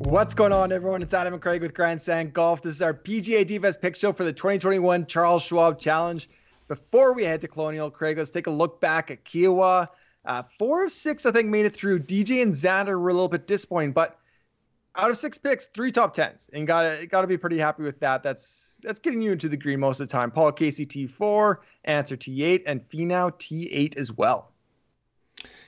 What's going on, everyone? It's Adam and Craig with Grandstand Golf. This is our PGA DFS pick show for the 2021 Charles Schwab Challenge. Before we head to Colonial, Craig, let's take a look back at Kiowa. 4 of 6, I think, made it through. DJ and Xander were a little bit disappointing, but out of 6 picks, 3 top 10s, and gotta be pretty happy with that. That's getting you into the green most of the time. Paul Casey T4, Ancer T8, and Finau T8 as well.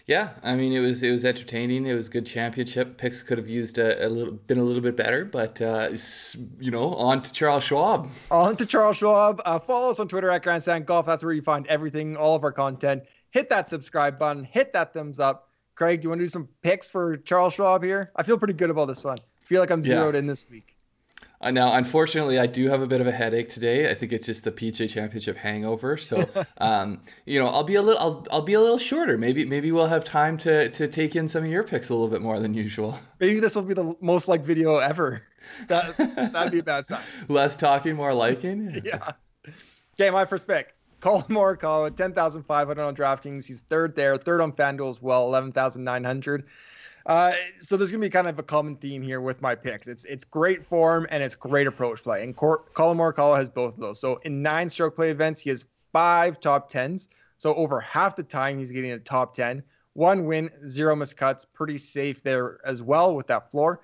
Yeah, I mean it was entertaining. It was good championship. Picks could have used been a little bit better, but on to Charles Schwab. On to Charles Schwab. Follow us on Twitter at Grandstand Golf. That's where you find everything, all of our content. Hit that subscribe button. Hit that thumbs up. Craig, do you want to do some picks for Charles Schwab here? I feel pretty good about this one. I feel like I'm zeroed in this week. Now, unfortunately, I do have a bit of a headache today. I think it's just the PGA Championship hangover. So, I'll be a little shorter. Maybe we'll have time to take in some of your picks a little bit more than usual. Maybe this will be the most liked video ever. That'd be a bad sign. Less talking, more liking. Yeah. Okay, my first pick. Collin Morikawa, 10,500 on DraftKings. He's third there, third on FanDuel as well, 11,900. So there's going to be kind of a common theme here with my picks. It's great form and it's great approach play. And Collin Morikawa has both of those. So in 9 stroke play events, he has 5 top 10s. So over half the time, he's getting a top 10. 1 win, 0 missed cuts. Pretty safe there as well with that floor.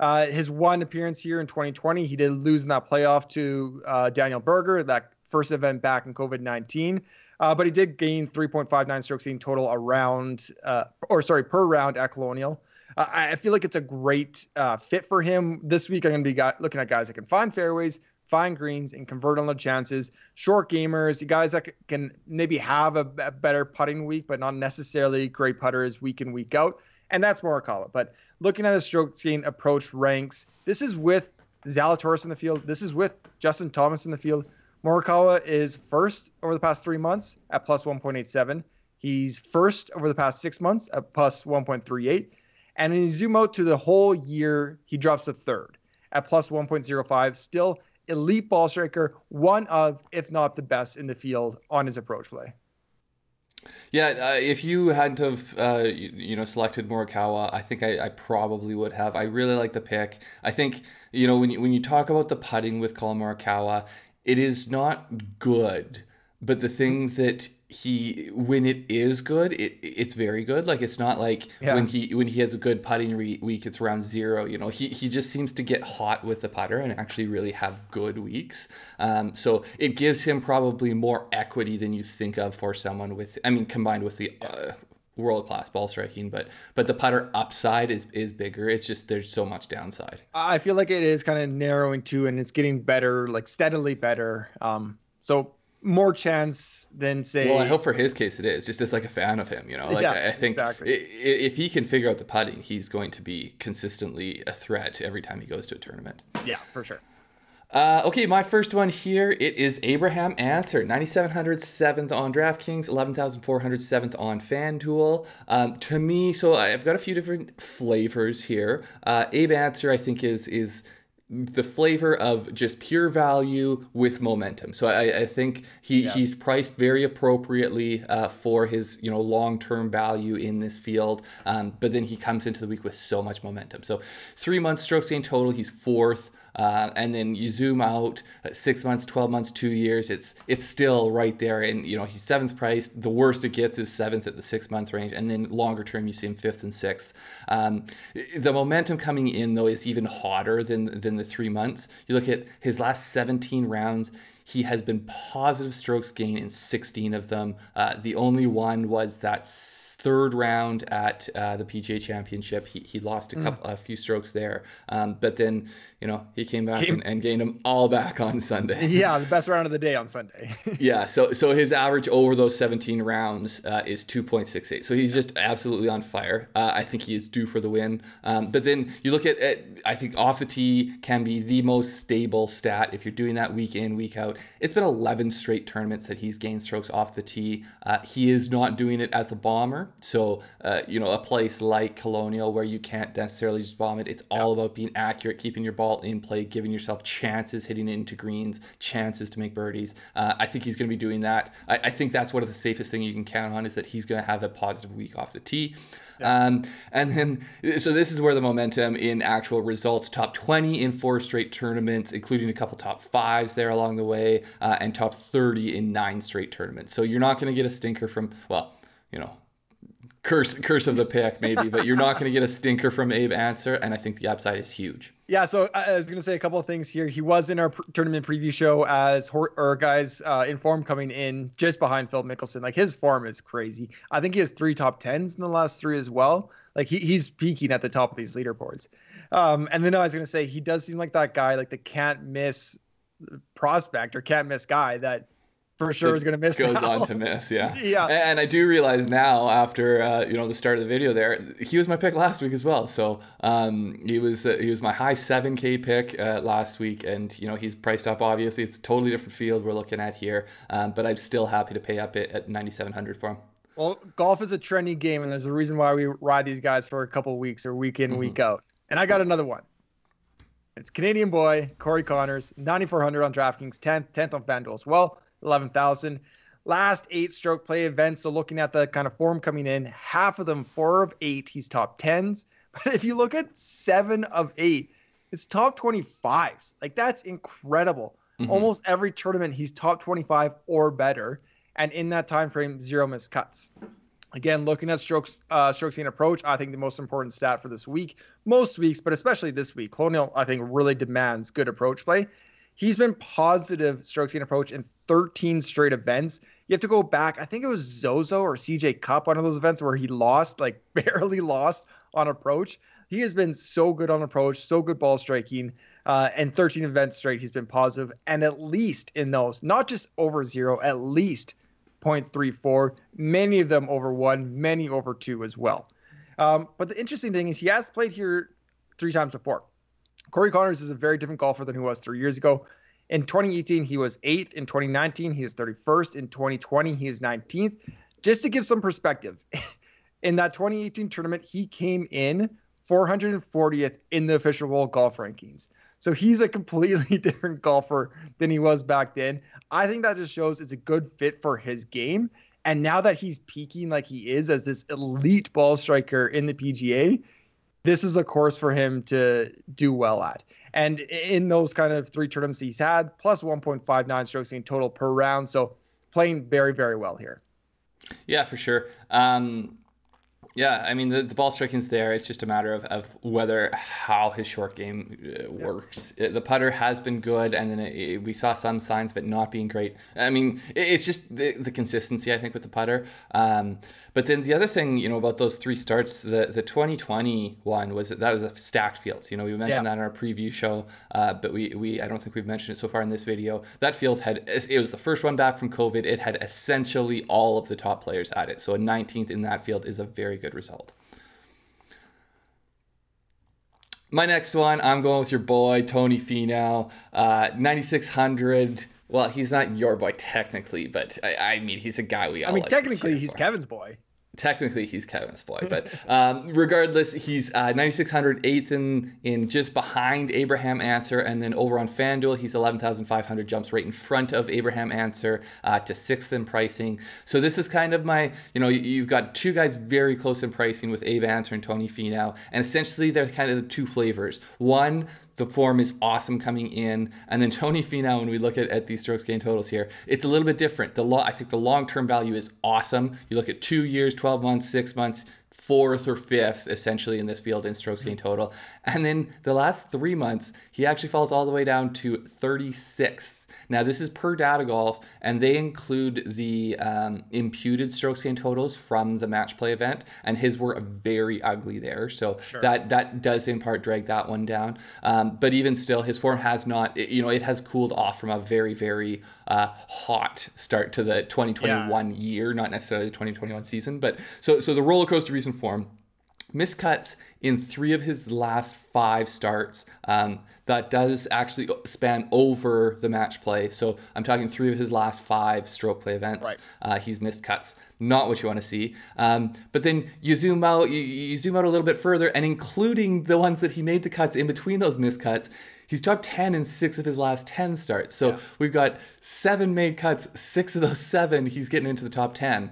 His 1 appearance here in 2020, he did lose in that playoff to Daniel Berger, that first event back in COVID-19. But he did gain 3.59 strokes in total per round at Colonial. I feel like it's a great fit for him. This week, I'm going to be looking at guys that can find fairways, find greens, and convert on the chances. Short gamers, guys that can maybe have a better putting week, but not necessarily great putters week in, week out. And that's Morikawa. But looking at his stroke gain approach ranks, this is with Zalatoris in the field. This is with Justin Thomas in the field. Morikawa is first over the past 3 months at plus 1.87. He's first over the past 6 months at plus 1.38. And when you zoom out to the whole year, he drops to third at plus 1.05. Still elite ball striker, one of, if not the best in the field on his approach play. Yeah, if you hadn't have selected Morikawa, I think I probably would have. I really like the pick. I think when you talk about the putting with Collin Morikawa, it is not good, but the things that when it is good, it's very good. Like it's not like when he has a good putting week, it's around 0. He just seems to get hot with the putter and actually really have good weeks. So it gives him probably more equity than you think of for someone combined with the world-class ball striking, but the putter upside is bigger. It's just there's so much downside. I feel like it is kind of narrowing too, and it's getting better, like steadily better. So more chance than say. Well, I hope for his case it is. Just as like a fan of him, I think exactly. If he can figure out the putting, he's going to be consistently a threat every time he goes to a tournament. Yeah, for sure. Okay, my first one here, it is Abraham Ancer, 9,700 7th on DraftKings, 11,400 7th on FanDuel. To me, so I've got a few different flavors here. Abe Ancer, I think, is the flavor of just pure value with momentum. So I think he's priced very appropriately for his long-term value in this field. But then he comes into the week with so much momentum. So 3 months strokes gained total, he's 4th. And then you zoom out 6 months, 12 months, 2 years, it's still right there. And, he's 7th priced. The worst it gets is 7th at the 6 month range. And then longer term, you see him 5th and 6th. The momentum coming in, though, is even hotter than the 3 months. You look at his last 17 rounds. He has been positive strokes gain in 16 of them. The only one was that 3rd round at the PGA Championship. He lost a few strokes there. But then, he came back and gained them all back on Sunday. Yeah, the best round of the day on Sunday. Yeah, so his average over those 17 rounds is 2.68. So he's just absolutely on fire. I think he is due for the win. But then you look at I think off the tee can be the most stable stat. If you're doing that week in, week out, out. It's been 11 straight tournaments that he's gained strokes off the tee. He is not doing it as a bomber. So, a place like Colonial where you can't necessarily just bomb it. It's all about being accurate, keeping your ball in play, giving yourself chances, hitting it into greens, chances to make birdies. I think he's going to be doing that. I think that's one of the safest thing you can count on, is that he's going to have a positive week off the tee. And then, so this is where the momentum in actual results: top 20 in 4 straight tournaments, including a couple top 5s there along the way, and top 30 in 9 straight tournaments. So you're not going to get a stinker from, curse of the pick maybe, but you're not going to get a stinker from Abe Ancer, and I think the upside is huge. Yeah, so I was going to say a couple of things here. He was in our tournament preview show as guys in form coming in just behind Phil Mickelson. Like, his form is crazy. I think he has 3 top 10s in the last 3 as well. Like, he's peaking at the top of these leaderboards. And then I was going to say, he does seem like that guy, like the can't miss prospect or can't miss guy that for sure is going to miss. Goes on to miss, yeah. Yeah. And I do realize now, after the start of the video there, he was my pick last week as well. So he was my high 7K pick last week, and he's priced up. Obviously, it's a totally different field we're looking at here, but I'm still happy to pay up it at 9,700 for him. Well, golf is a trendy game, and there's a reason why we ride these guys for a couple of weeks or week in, week out. And I got another one. It's Canadian boy Corey Conners, 9,400 on DraftKings, 10th on FanDuel as well. 11,000. Last 8 stroke play events. So looking at the kind of form coming in, half of them, 4 of 8, he's top 10s. But if you look at 7 of 8, it's top 25s. Like, that's incredible. Almost every tournament, he's top 25 or better. And in that time frame, 0 missed cuts. Again, looking at strokes gained approach, I think the most important stat for this week, most weeks, but especially this week, Colonial, I think, really demands good approach play. He's been positive strokes gained approach in 13 straight events. You have to go back. I think it was Zozo or CJ Cup, one of those events where he lost, like barely lost on approach. He has been so good on approach, so good ball striking, and 13 events straight, he's been positive. And at least in those, not just over 0, at least 0.34, many of them over 1, many over 2 as well. But the interesting thing is he has played here 3 times before. Corey Conners is a very different golfer than he was 3 years ago. In 2018, he was 8th. In 2019, he is 31st. In 2020, he is 19th. Just to give some perspective, in that 2018 tournament, he came in 440th in the official world golf rankings. So he's a completely different golfer than he was back then. I think that just shows it's a good fit for his game. And now that he's peaking like he is as this elite ball striker in the PGA, this is a course for him to do well at. And in those kind of 3 tournaments he's had, plus 1.59 strokes gained total per round. So playing very, very well here. Yeah, for sure. Yeah, I mean, the ball striking's there. It's just a matter of how his short game works. The putter has been good, and then we saw some signs of it not being great. I mean, it's just the consistency, I think, with the putter. But then the other thing, about those 3 starts, the 2020 one was a stacked field. We mentioned that in our preview show, but we I don't think we've mentioned it so far in this video. That field it was the first one back from COVID. It had essentially all of the top players at it. So a 19th in that field is a very good result. My next one, I'm going with your boy Tony Finau, 9,600. Well, he's not your boy technically, but I mean, he's a guy we all. Technically, he's Kevin's boy. Technically, he's Kevin's boy, but regardless, he's 9,600, 8th in just behind Abraham Ancer, and then over on FanDuel, he's 11,500, jumps right in front of Abraham Ancer to 6th in pricing. So this is kind of my, you've got 2 guys very close in pricing with Abe Ancer and Tony Finau, and essentially they're kind of the 2 flavors. One, the form is awesome coming in, and then Tony Finau, when we look at these strokes gained totals here, it's a little bit different. I think the long-term value is awesome. You look at 2 years, 12 months, 6 months, 4th or 5th essentially in this field in strokes gained total, and then the last 3 months he actually falls all the way down to 36th. Now, this is per Data Golf, and they include the imputed strokes gained totals from the match play event, and his were very ugly there. So that does in part drag that one down. But even still, his form has not, it has cooled off from a very, very hot start to the 2021 year, not necessarily the 2021 season. But so the roller coaster recent form. miscuts in 3 of his last 5 starts. That does actually span over the match play. So I'm talking 3 of his last 5 stroke play events. Right. He's missed cuts. Not what you want to see. But then you zoom out, you zoom out a little bit further, and including the ones that he made the cuts in between those missed cuts, he's top 10 in 6 of his last 10 starts. So we've got 7 made cuts, 6 of those 7, he's getting into the top 10.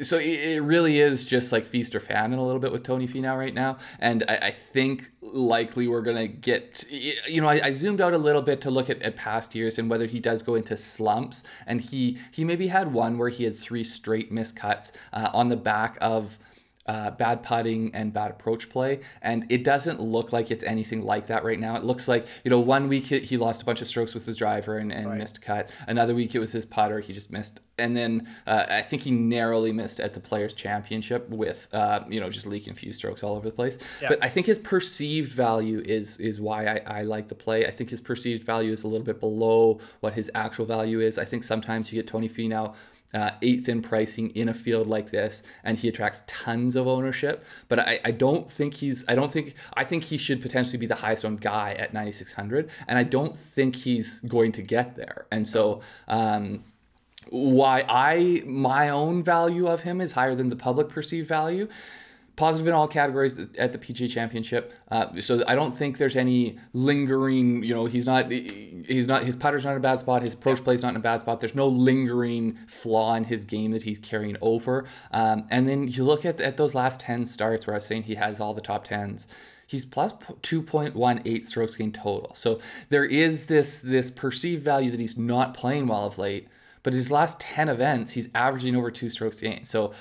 So it really is just like feast or famine a little bit with Tony Finau right now. And I think likely we're going to get, I zoomed out a little bit to look at past years and whether he does go into slumps. And he maybe had one where he had 3 straight missed cuts on the back of bad putting and bad approach play, and it doesn't look like it's anything like that right now. It looks like, 1 week he lost a bunch of strokes with his driver and missed a cut. Another week it was his putter, he just missed. And then I think he narrowly missed at the Players Championship with just leaking a few strokes all over the place. But I think his perceived value is why I like the play. I think his perceived value is a little bit below what his actual value is. I think sometimes you get Tony Finau 8th in pricing in a field like this, and he attracts tons of ownership. But I think he should potentially be the highest owned guy at 9,600, and I don't think he's going to get there. And so my own value of him is higher than the public perceived value. Positive in all categories at the PGA Championship. So I don't think there's any lingering, his putter's not in a bad spot. His approach play's not in a bad spot. There's no lingering flaw in his game that he's carrying over. And then you look at those last 10 starts where I was saying he has all the top 10s. He's plus 2.18 strokes gained total. So there is this perceived value that he's not playing well of late. But his last 10 events, he's averaging over 2 strokes gained. So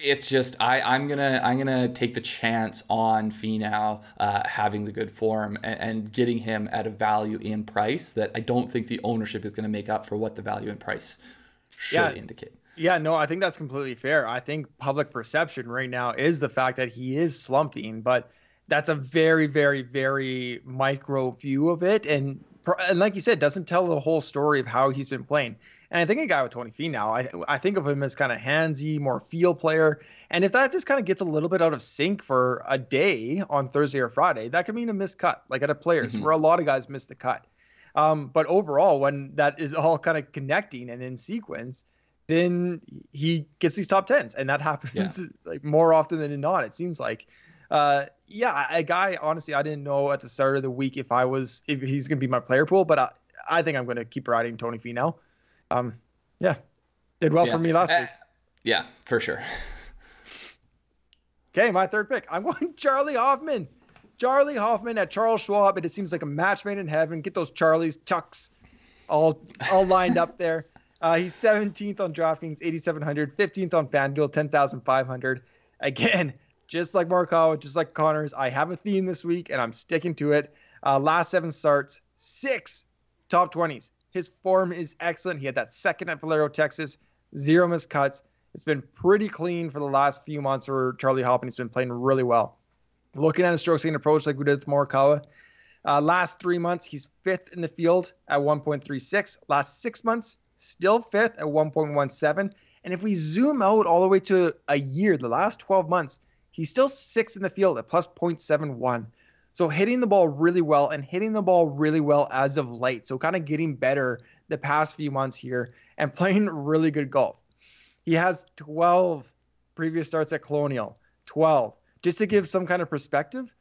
it's just I'm gonna take the chance on Finau having the good form and getting him at a value in price that I don't think the ownership is going to make up for what the value in price should indicate. Yeah, no, I think that's completely fair. I think public perception right now is the fact that he is slumping, but that's a very, very, very micro view of it. And like you said, doesn't tell the whole story of how he's been playing. And I think a guy with Tony Finau, I think of him as kind of handsy, more field player. And if that just kind of gets a little bit out of sync for a day on Thursday or Friday, that could mean a missed cut, like at a Players, where a lot of guys miss the cut. But overall, when that is all kind of connecting and in sequence, then he gets these top 10s. And that happens like more often than not, it seems like. A guy, honestly, I didn't know at the start of the week if he's going to be my player pool, but I think I'm going to keep riding Tony Finau. Did well for me last week. Yeah, for sure. Okay, my third pick. I'm going Charley Hoffman. Charley Hoffman at Charles Schwab, and it seems like a match made in heaven. Get those Charlies, Chucks, all lined up there. He's 17th on DraftKings, 8,700, 15th on FanDuel, 10,500. Again, just like Morikawa, just like Connors, I have a theme this week, and I'm sticking to it. Last 7 starts, 6 top 20s. His form is excellent. He had that second at Valero, Texas, 0 missed cuts. It's been pretty clean for the last few months for Charley Hoffman. He's been playing really well. Looking at his strokes gained approach like we did with Morikawa. Last 3 months, he's 5th in the field at 1.36. Last 6 months, still 5th at 1.17. And if we zoom out all the way to a year, the last 12 months, he's still 6th in the field at plus 0.71. So hitting the ball really well and hitting the ball really well as of late. So kind of getting better the past few months here and playing really good golf. He has 12 previous starts at Colonial. 12. Just to give some kind of perspective,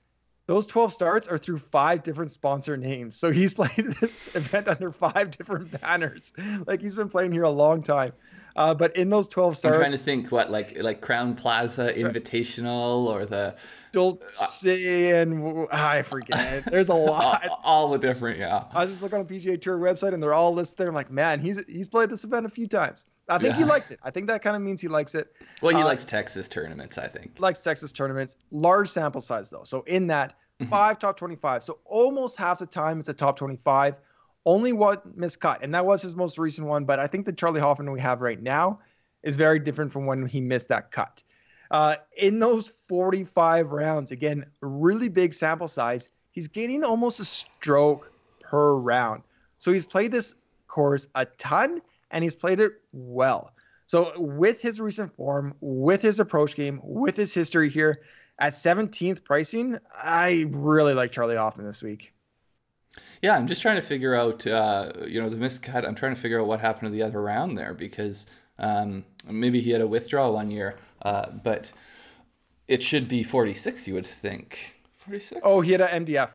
those 12 starts are through 5 different sponsor names. So he's played this event under 5 different banners. Like he's been playing here a long time. But in those 12 starts, I'm trying to think what like Crown Plaza Invitational or the Dolce and I forget. There's a lot. all the different, I was just looking on the PGA Tour website and they're all listed there. I'm like, man, he's played this event a few times. I think he likes it. I think that kind of means he likes it. Well, he likes Texas tournaments, I think. Likes Texas tournaments. Large sample size though. So in that 5 top 25. So almost half the time it's a top 25. Only one miscut, and that was his most recent one. But I think the Charley Hoffman we have right now is very different from when he missed that cut. In those 45 rounds, again, really big sample size, he's gaining almost a stroke per round. So he's played this course a ton, and he's played it well. So with his recent form, with his approach game, with his history here at 17th pricing, I really like Charley Hoffman this week. Yeah, I'm just trying to figure out, the miscut. I'm trying to figure out what happened to the other round there because maybe he had a withdrawal one year, but it should be 46, you would think. 46? Oh, he had an MDF.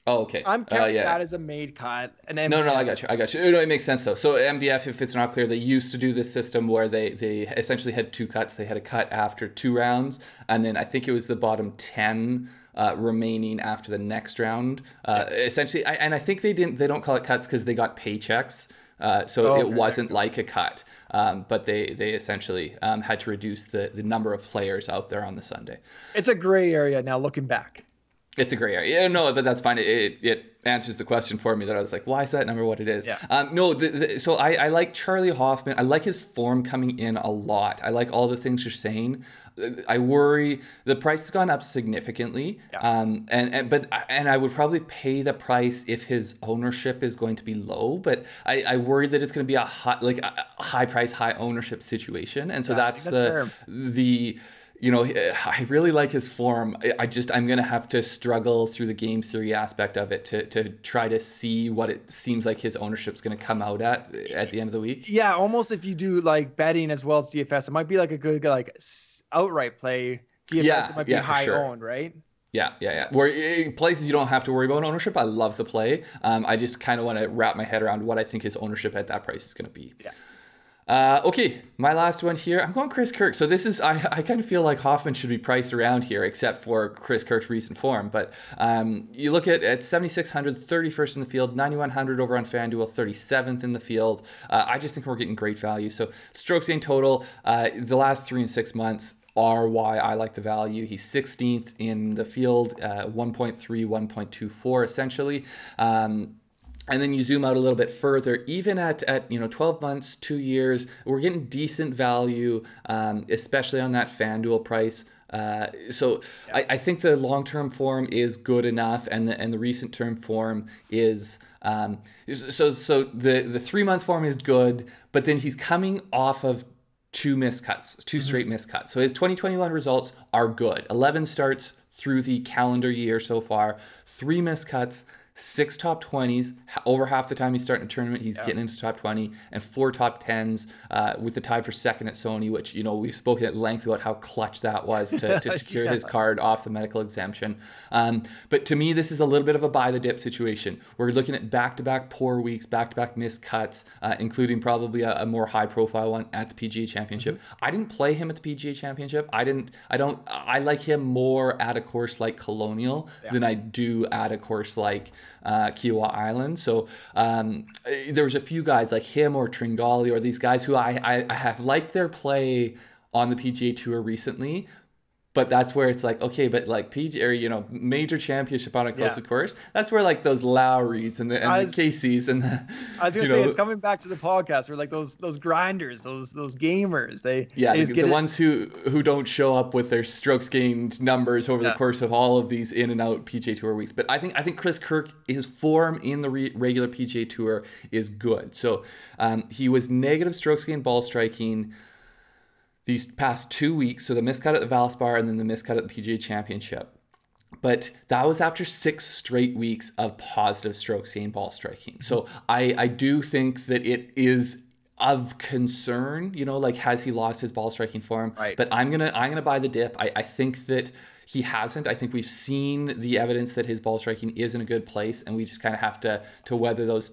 Oh, okay. I'm counting Yeah. that as a made cut. An MDF. No, I got you. No, it makes sense though. So MDF, if it's not clear, they used to do this system where they essentially had two cuts. They had a cut after 2 rounds, and then I think it was the bottom 10 remaining after the next round. Essentially, I think they don't call it cuts because they got paychecks. So it wasn't like a cut, but they essentially had to reduce the number of players out there on the Sunday. It's a gray area now looking back. It's a gray area. Yeah, no, but that's fine. It answers the question for me that I was like, why is that number what it is? Yeah. So I like Charley Hoffman. I like his form coming in a lot. I like all the things you're saying. I worry the price has gone up significantly. Yeah. But I would probably pay the price if his ownership is going to be low. But I worry that it's going to be a high price, high ownership situation. And so that's the I really like his form. I'm going to have to struggle through the game theory aspect of it to try to see what it seems like his ownership's going to come out at the end of the week. Yeah, almost if you do like betting as well as DFS, it might be like a good like outright play. DFS, it might be high owned, right? Yeah. Where places you don't have to worry about ownership, I love the play. I just kind of want to wrap my head around what I think his ownership at that price is going to be. Yeah. Okay, my last one here. I'm going Chris Kirk. So this is, I kind of feel like Hoffman should be priced around here, except for Chris Kirk's recent form. But you look at 7,600, 31st in the field, 9,100 over on FanDuel, 37th in the field. I just think we're getting great value. So strokes gained total, the last 3 and 6 months are why I like the value. He's 16th in the field, 1.3, 1.24 essentially. And then you zoom out a little bit further, even at 12 months, 2 years, we're getting decent value, especially on that FanDuel price. I think the long-term form is good enough, and the recent term form is so the 3 months form is good, but then he's coming off of 2 miscuts, 2 straight miscuts. So his 2021 results are good. 11 starts through the calendar year so far, 3 miscuts. 6 top 20s, over half the time he's starting a tournament, he's getting into top 20, and 4 top 10s with the tie for second at Sony, which, we've spoken at length about how clutch that was to secure his card off the medical exemption. But to me, this is a little bit of a buy the dip situation. We're looking at back-to-back poor weeks, back-to-back missed cuts, including probably a more high-profile one at the PGA Championship. Mm-hmm. I didn't play him at the PGA Championship. I like him more at a course like Colonial than I do at a course like Kiowa Island. So there was a few guys like him or Tringali or these guys who I have liked their play on the PGA Tour recently. But that's where it's like, okay, but like PGA or, major championship on a coastal course, that's where like those Lowrys and the Caseys and the, I was gonna say it's coming back to the podcast where like those grinders, those gamers, they the ones who don't show up with their strokes gained numbers over the course of all of these in and out PGA Tour weeks. But I think Chris Kirk, his form in the regular PGA Tour is good. So he was negative strokes gained ball striking these past 2 weeks, so the miscut at the Valspar and then the miscut at the PGA Championship. But that was after 6 straight weeks of positive strokes gained ball striking. So I do think that it is of concern, like has he lost his ball striking form? Right. But I'm gonna buy the dip. I think that he hasn't. I think we've seen the evidence that his ball striking is in a good place, and we just kind of have to weather those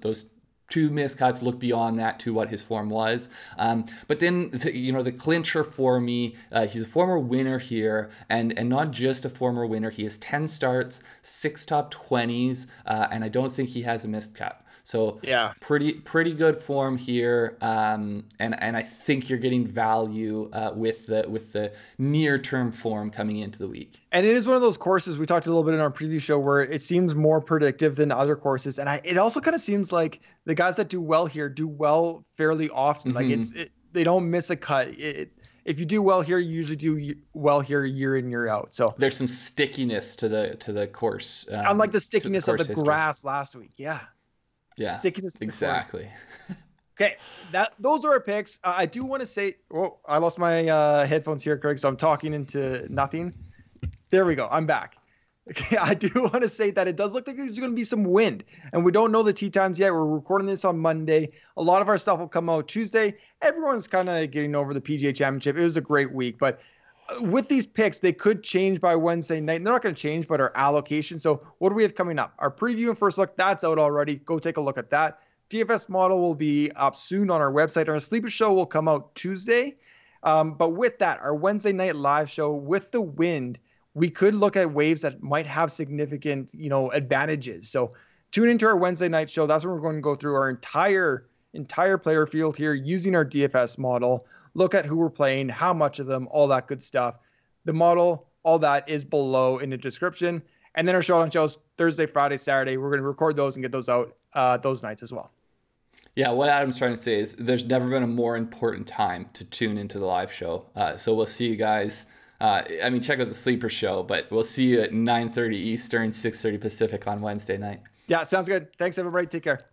2 miscuts, look beyond that to what his form was. But then, the clincher for me, he's a former winner here, and not just a former winner. He has 10 starts, 6 top 20s, and I don't think he has a missed cut. So pretty good form here, and I think you're getting value with the near term form coming into the week. And it is one of those courses we talked a little bit in our previous show where it seems more predictive than other courses, and it also kind of seems like the guys that do well here do well fairly often. Mm-hmm. Like they don't miss a cut. If you do well here, you usually do well here year in, year out. So there's some stickiness to the course, unlike the stickiness of the grass last week. Yeah, stickiness to exactly. Okay, those are our picks. I do want to say, oh, I lost my headphones here, Craig, so I'm talking into nothing. There we go. I'm back. Okay, I do want to say that it does look like there's going to be some wind, and we don't know the tee times yet. We're recording this on Monday. A lot of our stuff will come out Tuesday. Everyone's kind of getting over the PGA Championship. It was a great week, but with these picks, they could change by Wednesday night. They're not going to change, but our allocation. So what do we have coming up? Our preview and first look, that's out already. Go take a look at that. DFS model will be up soon on our website. Our sleeper show will come out Tuesday. But with that, our Wednesday night live show with the wind, we could look at waves that might have significant, advantages. So tune into our Wednesday night show. That's when we're going to go through our entire player field here using our DFS model. Look at who we're playing, how much of them, all that good stuff. The model, all that is below in the description. And then our showdown shows Thursday, Friday, Saturday. We're going to record those and get those out those nights as well. Yeah, what Adam's trying to say is there's never been a more important time to tune into the live show. So we'll see you guys. Check out the sleeper show, but we'll see you at 9:30 Eastern, 6:30 Pacific on Wednesday night. Yeah, sounds good. Thanks, everybody. Take care.